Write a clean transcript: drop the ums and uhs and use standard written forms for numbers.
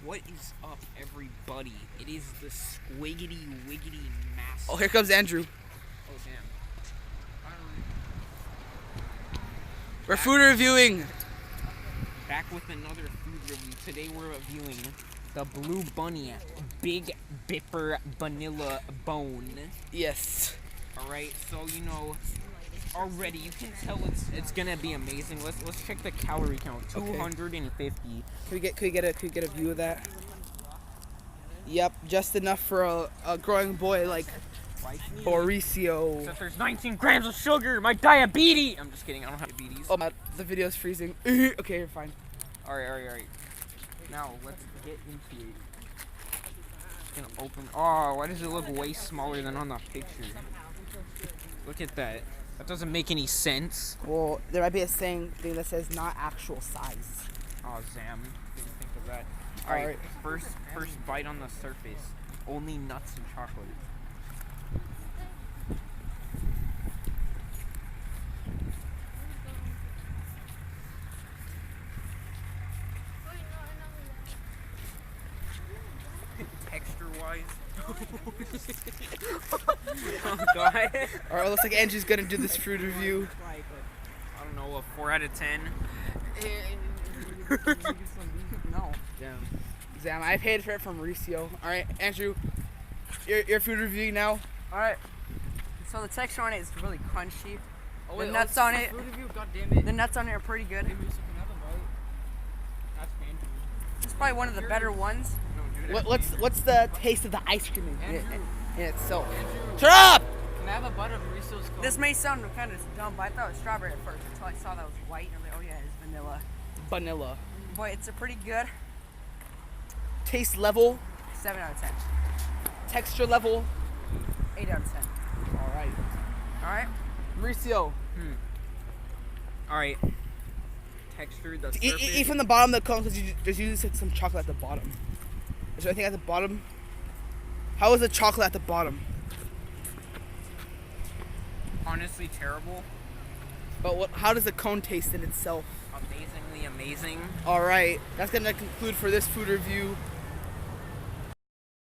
What is up, everybody? It is the Swiggity Wiggity Master. Oh, here comes Andrew. Oh, damn. We're food reviewing. Back with another food review. Today we're reviewing the Blue Bunny Big Bipper Vanilla Bone. Yes. Alright, so you know, already you can tell it's gonna be amazing. Let's check the calorie count. 250. Can we get a view of that? Yep, just enough for a growing boy like Mauricio. Except there's 19 grams of sugar. My diabetes. I'm just kidding. I don't have diabetes. Oh, the video's freezing. Okay, you're fine. Alright. Now let's get into it. Gonna open. Oh, why does it look way smaller than on the picture? Look at that. That doesn't make any sense. Well, there might be a thing that says not actual size. Oh, Zam. Didn't think of that. Alright, first bite on the surface. Only nuts and chocolate. Texture-wise. Oh, God. Alright, looks like Andrew's gonna do this food review. I don't know, a 4 out of 10. No. Damn. Zam, I paid for it from Mauricio. Alright, Andrew, your food review now. Alright. So the texture on it is really crunchy. Oh, The nuts on it. Food review? God damn it. The nuts on it are pretty good. It's probably one of the better ones. What's the taste of the ice cream in itself? Shut up! Can I have a bite of Mauricio's cone? This may sound kind of dumb, but I thought it was strawberry at first until I saw that it was white. And I'm like, oh yeah, it's vanilla. Vanilla. But it's a pretty good Taste level, 7 out of 10. texture level. 8 out of 10. Alright. Alright? Mauricio. Alright. Texture, the surface. Eat from the bottom of the cone because there's usually some chocolate at the bottom. Is there anything at the bottom? How is the chocolate at the bottom? Honestly terrible. But how does the cone taste in itself? Amazingly amazing. Alright, that's gonna conclude for this food review.